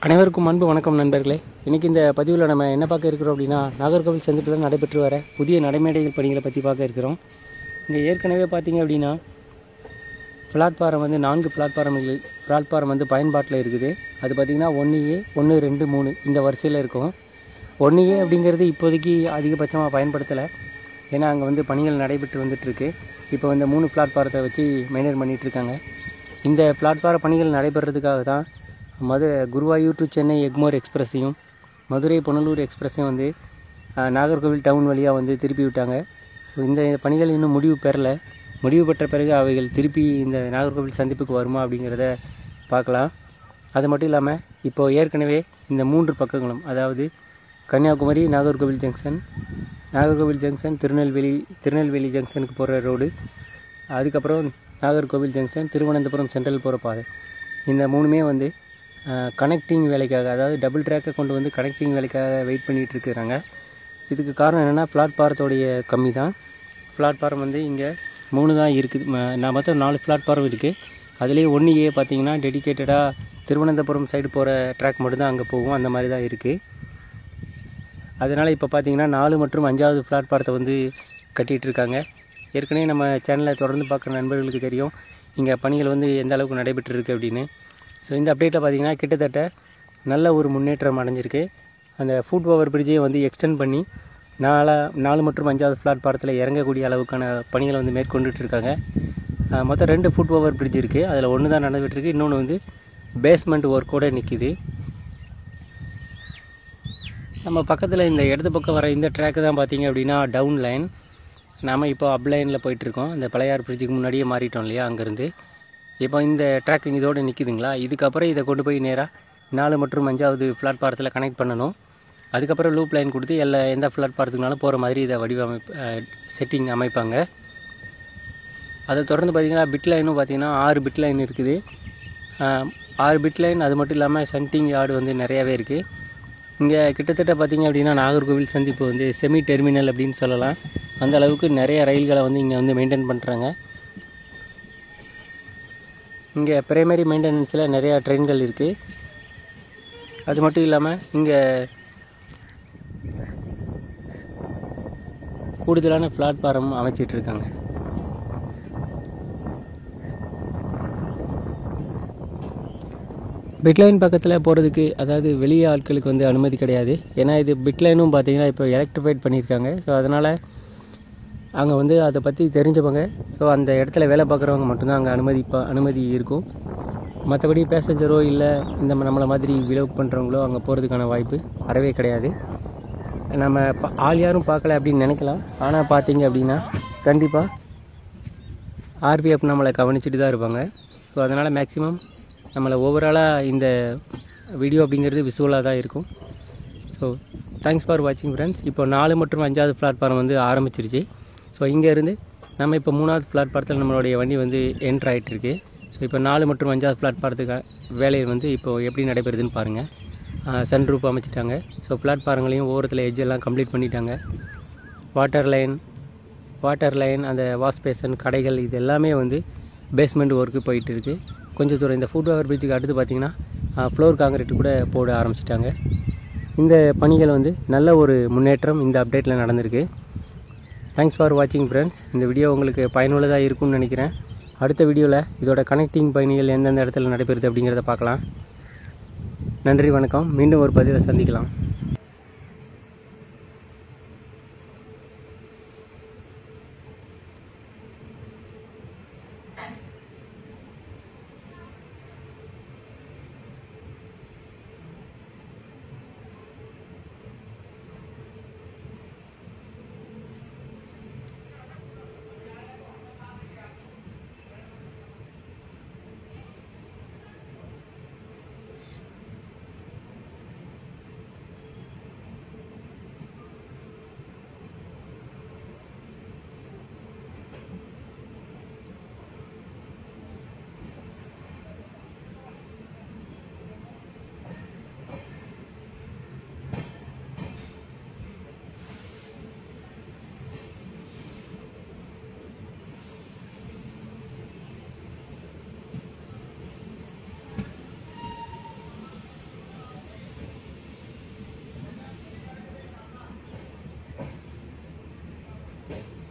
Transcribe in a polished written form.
அனைவருக்கும் அன்பு வணக்கம் நண்பர்களே. இன்றைக்கி இந்த பதிவில் நம்ம என்ன பார்க்க இருக்கிறோம் அப்படின்னா, நாகர்கோவில் சந்திப்பில் நடைபெற்று வர புதிய நடைமேடைகள் பணிகளை பற்றி பார்க்க இருக்கிறோம். இங்கே ஏற்கனவே பார்த்திங்க அப்படின்னா பிளாட்ஃபாரம் வந்து 4 பிளாட்ஃபாரம் வந்து பயன்பாட்டில் இருக்குது. அது பார்த்திங்கன்னா 1A 1 2 3 இந்த வரிசையில் இருக்கும். 1A அப்படிங்கிறது இப்போதைக்கு அதிகபட்சமாக பயன்படுத்தலை, ஏன்னா அங்கே வந்து பணிகள் நடைபெற்று வந்துட்டுருக்கு. இப்போ வந்து 3 பிளாட்ஃபாரத்தை வச்சு மெயின்டைன் பண்ணிகிட்ருக்காங்க. இந்த பிளாட்ஃபார பணிகள் நடைபெறதுக்காக தான் குருவாயூர் டு சென்னை எக்மோர் எக்ஸ்பிரஸையும் மதுரை புனலூர் எக்ஸ்பிரஸையும் வந்து நாகர்கோவில் டவுன் வழியாக வந்து திருப்பி விட்டாங்க. ஸோ இந்த பணிகள் இன்னும் முடிவு பெறலை. முடிவு பெற்ற பிறகு அவைகள் திருப்பி இந்த நாகர்கோவில் சந்திப்புக்கு வருமா அப்படிங்கிறத பார்க்கலாம். அது மட்டும் இல்லாமல் இப்போது ஏற்கனவே இந்த 3 பக்கங்களும், அதாவது கன்னியாகுமரி நாகர்கோவில் ஜங்ஷன் திருநெல்வேலி ஜங்ஷனுக்கு போகிற ரோடு, அதுக்கப்புறம் நாகர்கோவில் ஜங்ஷன் திருவனந்தபுரம் சென்ட்ரல் போகிற பாதை, இந்த 3மே வந்து கனெக்டிங் வேலைக்காக, அதாவது டபுள் ட்ராக்கை கொண்டு வந்து கனெக்டிங் வேலைக்காக வெயிட் பண்ணிகிட்டு இருக்கிறாங்க. இதுக்கு காரணம் என்னென்னா பிளாட்ஃபாரத்தோடைய கம்மி தான். பிளாட்ஃபாரம் வந்து இங்கே 3 தான் இருக்குது. மொத்தம் 4 பிளாட்ஃபாரம் இருக்குது. அதுலேயே 1A பார்த்திங்கன்னா டெடிக்கேட்டடாக திருவனந்தபுரம் சைடு போகிற ட்ராக் மட்டும்தான் அங்கே போகும். அந்த மாதிரி தான் இருக்குது. அதனால் இப்போ பார்த்திங்கன்னா 4 மற்றும் 5வது பிளாட்ஃபாரத்தை வந்து கட்டிகிட்ருக்காங்க. ஏற்கனவே நம்ம சேனலை தொடர்ந்து பார்க்குற நண்பர்களுக்கு தெரியும் இங்கே பணிகள் வந்து எந்த அளவுக்கு நடைபெற்றிருக்கு அப்படின்னு. ஸோ இந்த அப்டேட்டில் பார்த்திங்கன்னா கிட்டத்தட்ட நல்ல ஒரு முன்னேற்றம் அடைஞ்சிருக்கு. அந்த ஃபுட் ஓவர் பிரிட்ஜை வந்து எக்ஸ்டெண்ட் பண்ணி 4 மற்றும் 5வது பிளாட்ஃபாரத்தில் இறங்கக்கூடிய அளவுக்கான பணிகளை வந்து மேற்கொண்டுட்டு இருக்காங்க. மொத்தம் 2 ஃபுட் ஓவர் பிரிட்ஜ் இருக்குது. அதில் ஒன்று தான் நடந்துகிட்ருக்கு, இன்னொன்று வந்து பேஸ்மெண்ட் ஒர்க்கோடு நிற்கிது. நம்ம பக்கத்தில் இந்த இடது பக்கம் வர இந்த ட்ராக்கு தான் பார்த்திங்க அப்படின்னா டவுன் லைன். நாம் இப்போ அப் லைனில் போயிட்டுருக்கோம். அந்த பழையார் பிரிட்ஜுக்கு முன்னாடியே மாறிட்டோம் இல்லையா, அங்கேருந்து. இப்போ இந்த ட்ராக் இதோடு நிற்கிதுங்களா. இதுக்கப்புறம் இதை கொண்டு போய் நேராக 4 மற்றும் 5வது பிளாட்ஃபாரத்தில் கனெக்ட் பண்ணணும். அதுக்கப்புறம் லூப் லைன் கொடுத்து எந்த பிளாட்ஃபாரத்துக்குனாலும் போகிற மாதிரி இதை செட்டிங் அமைப்பாங்க. அதை தொடர்ந்து பார்த்திங்கன்னா பிட் லைனும் பார்த்திங்கன்னா 6 பிட் லைன் இருக்குது. 6 பிட் லைன். அது மட்டும் இல்லாமல் ஷண்டிங் யார்டு வந்து நிறையாவே இருக்குது. இங்கே கிட்டத்தட்ட பார்த்திங்க அப்படின்னா நாகர்கோவில் சந்திப்பு வந்து செமி டெர்மினல் அப்படின்னு சொல்லலாம். அந்த அளவுக்கு நிறைய ரயில்களை வந்து இங்கே வந்து மெயின்டைன் பண்ணுறாங்க. இங்கே பிரைமரி மெயின்டெனன்ஸில் நிறையா ட்ரெயின்கள் இருக்குது. அது மட்டும் இல்லாமல் இங்கே கூடுதலான பிளாட்ஃபாரம் அமைச்சிட்ருக்காங்க. பிட்லைன் பக்கத்தில் போகிறதுக்கு, அதாவது வெளியே ஆட்களுக்கு வந்து அனுமதி கிடையாது. ஏன்னா இது பிட்லைனும் பார்த்திங்கன்னா இப்போ எலக்ட்ரிஃபைட் பண்ணியிருக்காங்க. ஸோ அதனால் அங்கே வந்து அதை பற்றி தெரிஞ்சவங்க, ஸோ அந்த இடத்துல வேலை பார்க்குறவங்க மட்டும்தான் அங்கே அனுமதி இருக்கும். மற்றபடி பேசஞ்சரோ இல்லை இந்த நம்மளை மாதிரி விலோக் பண்ணுறவங்களோ அங்கே போகிறதுக்கான வாய்ப்பு அறவே கிடையாது. நம்ம ஆள் யாரும் பார்க்கல அப்படின்னு நினைக்கலாம். ஆனால் பார்த்தீங்க அப்படின்னா கண்டிப்பாக ஆர்பிஎஃப் நம்மளை கவனிச்சுட்டு தான் இருப்பாங்க. ஸோ அதனால் மேக்ஸிமம் நம்மளை ஓவராலாக இந்த வீடியோ அப்படிங்கிறது விசுவலாக தான் இருக்கும். ஸோ தேங்க்ஸ் ஃபார் வாட்சிங் ஃப்ரெண்ட்ஸ். இப்போ 4 மற்றும் 5வது பிளாட்ஃபாரம் வந்து ஆரம்பிச்சிருச்சு. ஸோ இங்கேருந்து நம்ம இப்போ 3வது பிளாட்ஃபாரத்தில் நம்மளுடைய வண்டி வந்து என்ட்ரு ஆகிட்டுருக்கு. ஸோ இப்போ 4 மற்றும் 5வது பிளாட்ஃபாரத்துக்கு வேலையை வந்து இப்போது எப்படி நடைபெறுதுன்னு பாருங்கள். சன்ரூப் அமைச்சிட்டாங்க. ஸோ பிளாட்ஃபாரங்களையும் ஓரத்தில் எட்ஜெல்லாம் கம்ப்ளீட் பண்ணிட்டாங்க. வாட்டர் லைன் அந்த வாஷ் பேசன், கடைகள், இது எல்லாமே வந்து பேஸ்மெண்ட் ஒர்க்கு போயிட்டு இருக்குது. கொஞ்சம் தூரம் இந்த ஃபுட் ஓவர் பிரிட்ஜுக்கு அடுத்து பார்த்திங்கன்னா ஃப்ளோர் காங்கிரீட் கூட போட ஆரம்பிச்சிட்டாங்க. இந்த பணிகள் வந்து நல்ல ஒரு முன்னேற்றம் இந்த அப்டேட்டில் நடந்திருக்கு. தேங்க்ஸ் ஃபார் வாட்சிங் ஃப்ரெண்ட்ஸ். இந்த வீடியோ உங்களுக்கு பயனுள்ளதாக இருக்கும்னு நினைக்கிறேன். அடுத்த வீடியோவில் இதோட கனெக்டிங் பணிகள் எந்தெந்த இடத்துல நடைபெறுது அப்படிங்கிறத பார்க்கலாம். நன்றி, வணக்கம். மீண்டும் ஒரு பதிவில் சந்திக்கலாம். பை.